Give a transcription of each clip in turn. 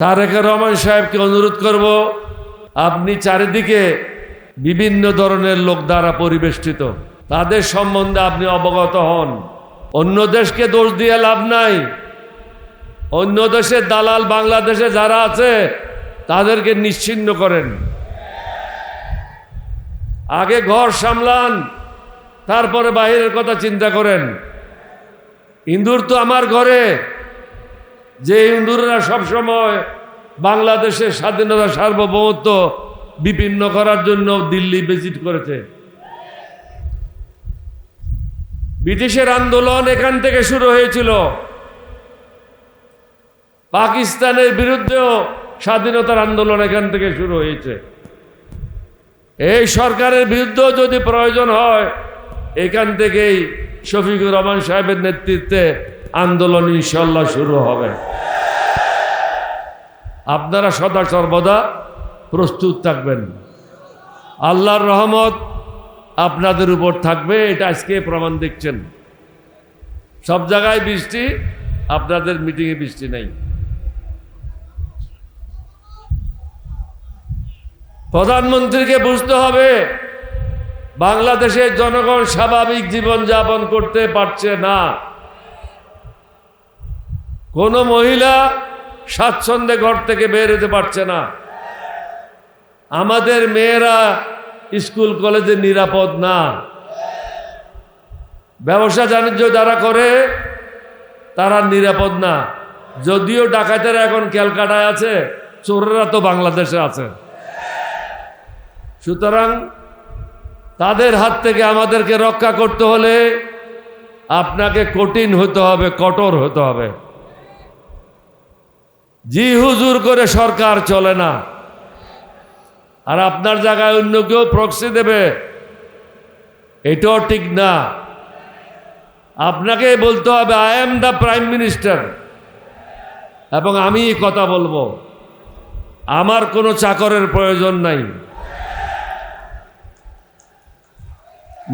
তারেক রহমান সাহেবকে অনুরোধ করব, আপনি চারিদিকে বিভিন্ন ধরনের লোক দ্বারা পরিবেষ্টিত, তাদের সম্বন্ধে আপনি অবগত হন। অন্য দেশকে দোষ দিয়ে লাভ নাই। অন্য দেশের দালাল বাংলাদেশে যারা আছে তাদেরকে নিশ্চিহ্ন করেন। আগে ঘর সামলান, তারপরে বাইরের কথা চিন্তা করেন। ইন্দুর তো আমার ঘরে, যে ইন্দুররা সবসময় বাংলাদেশের স্বাধীনতা সার্বভৌমত্ব বিপন্ন করার জন্য দিল্লি ভিজিট করেছে। ব্রিটিশের আন্দোলন এখান থেকে শুরু হয়েছিল। পাকিস্তানের বিরুদ্ধেও স্বাধীনতার আন্দোলন এখান থেকে শুরু হয়েছে। এই সরকারের বিরুদ্ধেও যদি প্রয়োজন হয়, এখান থেকেই শফিকুর রহমান সাহেবের নেতৃত্বে আন্দোলন ইনশাল্লাহ শুরু হবে। আপনারা সদা সর্বদা প্রস্তুত থাকবেন। আল্লাহর রহমত আপনাদের উপর থাকবে, এটা আজকে প্রমাণ দেখছেন। সব জায়গায় বৃষ্টি, আপনাদের মিটিংয়ে বৃষ্টি নেই। প্রধানমন্ত্রীকে বুঝতে হবে, বাংলাদেশের জনগণ স্বাভাবিক জীবন যাপন করতে পারছে না। কোনো মহিলা স্বাচ্ছন্দ্যে ঘর থেকে বের হতে পারছে না। আমাদের মেয়েরা স্কুল কলেজে নিরাপদ না। ব্যবসা বাণিজ্য যারা করে তারা নিরাপদ না। যদিও ডাকাতেরা এখন ক্যালকাটায় আছে, চোরেরা তো বাংলাদেশে আছে। সুতরাং তাদের হাত থেকে আমাদেরকে রক্ষা করতে হলে আপনাকে কঠিন হতে হবে, কঠোর হতে হবে। জি হুজুর করে সরকার চলে না। আর আপনার জায়গায় অন্য কেউ প্রক্সি দেবে, এটাও ঠিক না। আপনাকে বলতে হবে, I am the prime minister, এবং আমি কথা বলবো। আমার কোনো চাকরের প্রয়োজন নাই।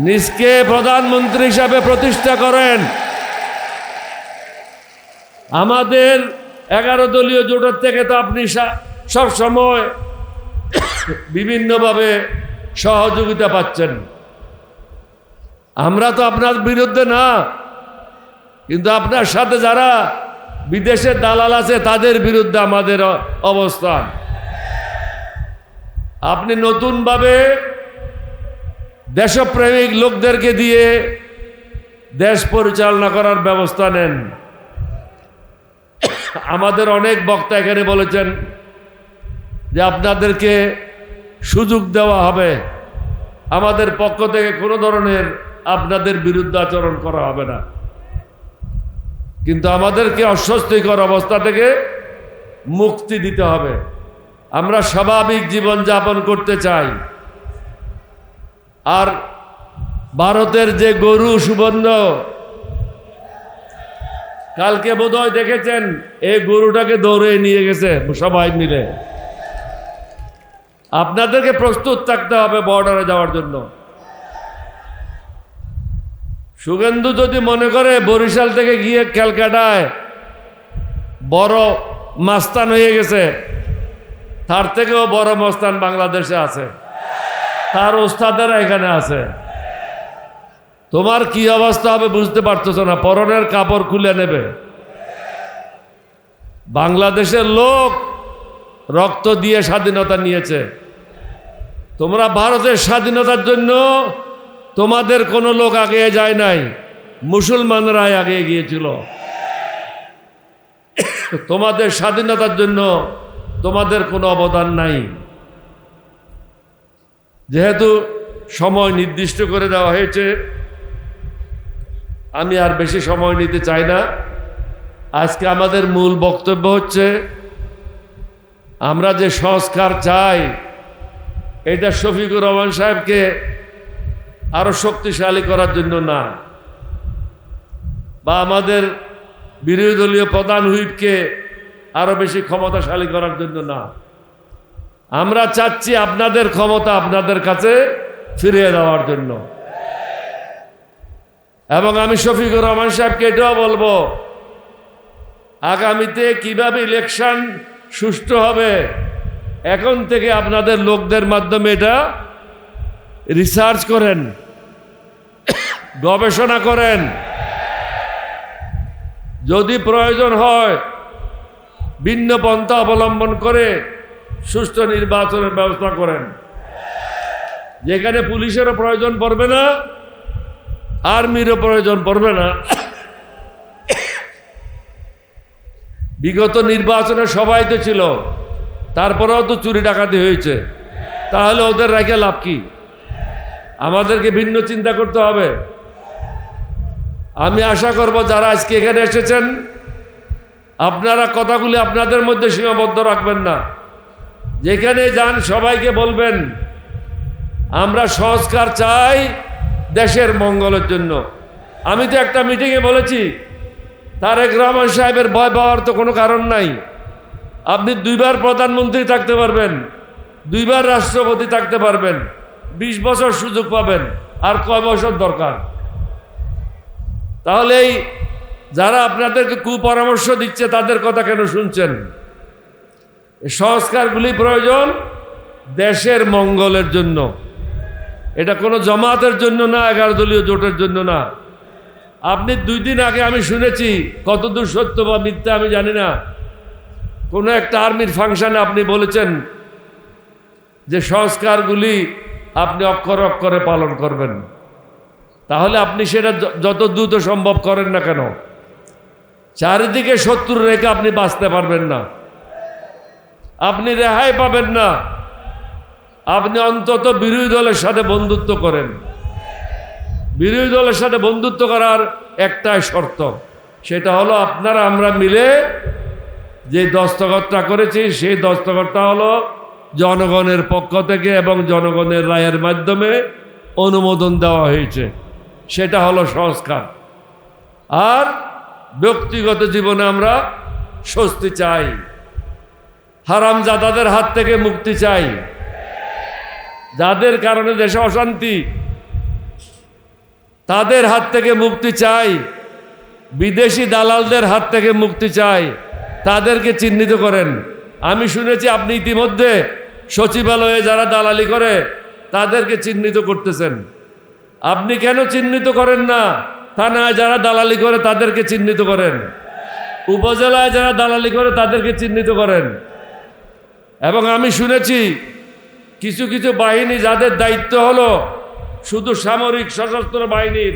নিজকে প্রধানমন্ত্রী হিসাবে প্রতিষ্ঠা করেন। আমাদের 11 দলীয় জোটের থেকে তো আপনি সব সময় বিভিন্নভাবে সহযোগিতা পাচ্ছেন। আমরা তো আপনার বিরুদ্ধে না, কিন্তু আপনার সাথে যারা বিদেশের দালাল আছে তাদের বিরুদ্ধে আমাদের অবস্থান। আপনি নতুনভাবে দেশপ্রেমিক লোকদেরকে দিয়ে দেশ পরিচালনা করার ব্যবস্থা নেন। আমাদের অনেক বক্তা এখানে বলেছেন যে আপনাদেরকে সুযোগ দেওয়া হবে, আমাদের পক্ষ থেকে কোনো ধরনের আপনাদের বিরুদ্ধে আচরণ করা হবে না। কিন্তু আমাদেরকে অস্বস্তিকর অবস্থা থেকে মুক্তি দিতে হবে। আমরা স্বাভাবিক জীবন যাপন করতে চাই। আর ভারতের যে গরু সুবর্ণ, কালকে বোধহয় দেখেছেন, এই গরুটাকে দৌড়ে নিয়ে গেছে সবাই মিলে। আপনাদেরকে প্রস্তুত থাকতে হবে বর্ডারে যাওয়ার জন্য। শুভেন্দু যদি মনে করে বরিশাল থেকে গিয়ে ক্যালকাটায় বড় মাস্তান হয়ে গেছে, তার থেকেও বড় মাস্তান বাংলাদেশে আছে, তার ওস্তাদেরা এখানে আছে। তোমার কি অবস্থা হবে বুঝতে পারতেছ না, পরনের কাপড় খুলে নেবে। বাংলাদেশের লোক রক্ত দিয়ে স্বাধীনতা নিয়েছে। তোমরা ভারতের স্বাধীনতার জন্য তোমাদের কোনো লোক আগে যায় নাই, মুসলমানরাই আগে গিয়েছিল। তোমাদের স্বাধীনতার জন্য তোমাদের কোনো অবদান নাই। যেহেতু সময় নির্দিষ্ট করে দেওয়া হয়েছে, আমি আর বেশি সময় নিতে চাই না। আজকে আমাদের মূল বক্তব্য হচ্ছে, আমরা যে সংস্কার চাই, এটা শফিকুর রহমান সাহেবকে আরো শক্তিশালী করার জন্য না, বা আমাদের বিরোধী দলীয় প্রধান হুইপকে আরো বেশি ক্ষমতাশালী করার জন্য না। আমরা চাচ্ছি আপনাদের ক্ষমতা আপনাদের কাছে ফিরিয়ে দেওয়ার জন্য। এবং আমি শফিকুর রহমান সাহেবকে এটাও বলবো, আগামীতে কিভাবে ইলেকশন সুষ্ঠু হবে, এখন থেকে আপনাদের লোকদের মাধ্যমে এটা রিসার্চ করেন, গবেষণা করেন, যদি প্রয়োজন হয় ভিন্ন পন্থা অবলম্বন করে সুষ্ঠু নির্বাচনের ব্যবস্থা করেন। যেখানে পুলিশেরও প্রয়োজন পড়বে না, আর্মিরও প্রয়োজন পড়বে না। বিগত নির্বাচনে সবাই তো ছিল, তারপরেও তো চুরি ডাকাতি হয়েছে, তাহলে ওদের রেখে লাভ কি? আমাদেরকে ভিন্ন চিন্তা করতে হবে। আমি আশা করব যারা আজকে এখানে এসেছেন আপনারা কথাগুলি আপনাদের মধ্যে সীমাবদ্ধ রাখবেন না, যেখানে যান সবাইকে বলবেন আমরা সংস্কার চাই দেশের মঙ্গলের জন্য। আমি তো একটা মিটিংয়ে বলেছি তারেক রহমান সাহেবের ভয় পাওয়ার তো কোনো কারণ নাই। আপনি 2 বার প্রধানমন্ত্রী থাকতে পারবেন, 2 বার রাষ্ট্রপতি থাকতে পারবেন, 20 বছর সুযোগ পাবেন, আর কয় বছর দরকার? তাহলে এই যারা আপনাদেরকে কুপরামর্শ দিচ্ছে তাদের কথা কেন শুনছেন? সংস্কারগুলি প্রয়োজন দেশের মঙ্গলের জন্য, এটা কোনো জমাতের জন্য না, 11 দলীয় জোটের জন্য না। আপনি 2 দিন আগে আমি শুনেছি, কতদূর সত্য বা মিথ্যা আমি জানি না, কোনো একটা আর্মির ফাংশনে আপনি বলেছেন যে সংস্কারগুলি আপনি অক্ষরে অক্ষরে পালন করবেন। তাহলে আপনি সেটা যত দ্রুত সম্ভব করেন না কেন? চারিদিকে শত্রু রেখে আপনি বাঁচতে পারবেন না, আপনি রেহাই পাবেন না। আপনি অন্তত বিরোধী দলের সাথে বন্ধুত্ব করেন। বিরোধী দলের সাথে বন্ধুত্ব করার একটাই শর্ত, সেটা হলো আপনারা আমরা মিলে যে দস্তখতটা করেছি সেই দস্তখতটা হলো জনগণের পক্ষ থেকে এবং জনগণের রায়ের মাধ্যমে অনুমোদন দেওয়া হয়েছে, সেটা হলো সংস্কার। আর ব্যক্তিগত জীবনে আমরা স্বস্তি চাই, হারামজাদাদের হাত থেকে মুক্তি চাই, যাদের কারণে দেশে অশান্তি তাদের হাত থেকে মুক্তি চাই, বিদেশি দালালদের হাত থেকে মুক্তি চাই, তাদেরকে চিহ্নিত করেন। আমি শুনেছি আপনি ইতিমধ্যে সচিবালয়ে যারা দালালি করে তাদেরকে চিহ্নিত করতেছেন। আপনি কেন চিহ্নিত করেন না? থানায় যারা দালালি করে তাদেরকে চিহ্নিত করেন, উপজেলায় যারা দালালি করে তাদেরকে চিহ্নিত করেন। এবং আমি শুনেছি কিছু কিছু বাহিনী যাদের দায়িত্ব হলো শুধু সামরিক সশস্ত্র বাহিনীর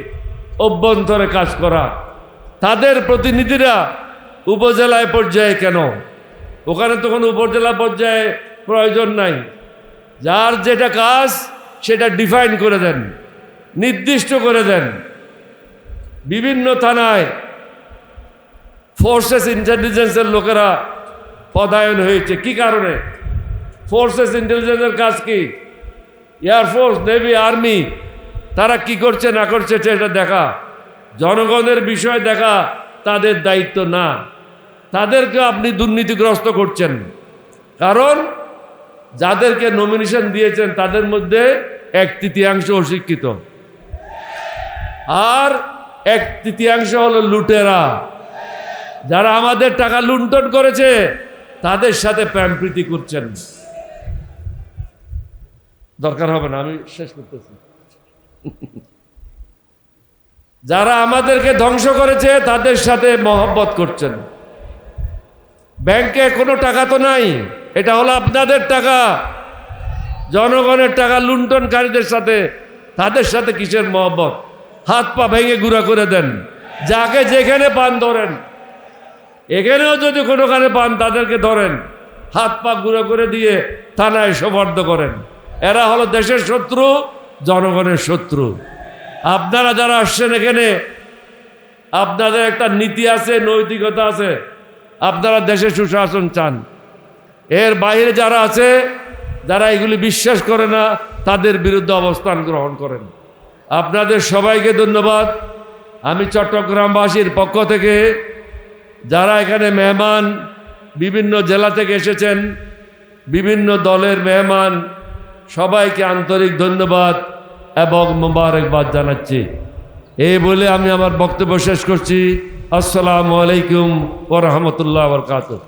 অভ্যন্তরে কাজ করা, তাদের প্রতিনিধিরা উপজেলায় পর্যায়ে কেন? ওখানে তো কোনো উপজেলা পর্যায়ে প্রয়োজন নাই। যার যেটা কাজ সেটা ডিফাইন করে দেন, নির্দিষ্ট করে দেন। বিভিন্ন থানায় ফোর্সেস ইন্টেলিজেন্সের লোকেরা পদায়ন হয়েছে। কি কারণে? ফোর্সেস ইন্টেলিজেন্সের কাজ কি? এয়ারফোর্স, নেভি, আর্মি, তারা কি করছে না করছে সেটা দেখা, জনগণের বিষয় দেখা তাদের দায়িত্ব না। তাদেরকে আপনি দুর্নীতিগ্রস্ত করছেন, কারণ যাদেরকে নমিনেশন দিয়েছেন তাদের মধ্যে 1/3 অশিক্ষিত, আর 1/3 হলো লুটেরা, যারা আমাদের টাকা লুণ্ঠন করেছে তাদের সাথে প্রেমপ্রীতি করছেন। দরকার হবে না, আমি শেষ করতেছি। যারা আমাদেরকে ধ্বংস করেছে তাদের সাথে মহব্বত করছেন। ব্যাংকে কোনো টাকা তো নাই, এটা হলো আপনাদের টাকা, জনগণের টাকা লুণ্ঠনকারীদের সাথে, তাদের সাথে কিসের মহব্বত? হাত পা ভেঙে গুঁড়া করে দেন, যাকে যেখানে পান ধরেন। এখানেও যদি কোনোখানে পান তাদেরকে ধরেন, হাত পা গুঁড়ো করে দিয়ে থানায় সোপর্দ করেন। এরা হলো দেশের শত্রু, জনগণের শত্রু। আপনারা যারা আসছেন এখানে, আপনাদের একটা নীতি আছে, নৈতিকতা আছে, আপনারা দেশে সুশাসন চান। এর বাইরে যারা আছে, যারা এগুলি বিশ্বাস করে না, তাদের বিরুদ্ধে অবস্থান গ্রহণ করেন। আপনাদের সবাইকে ধন্যবাদ। আমি চট্টগ্রামবাসীর পক্ষ থেকে যারা এখানে মেহমান, বিভিন্ন জেলা থেকে এসেছেন, বিভিন্ন দলের মেহমান, সবাইকে আন্তরিক ধন্যবাদ এবং মোবারকবাদ জানাচ্ছি। এই বলে আমি আমার বক্তব্য শেষ করছি। আসসালামু আলাইকুম ওয়া রাহমাতুল্লাহি ওয়া বারাকাতুহু।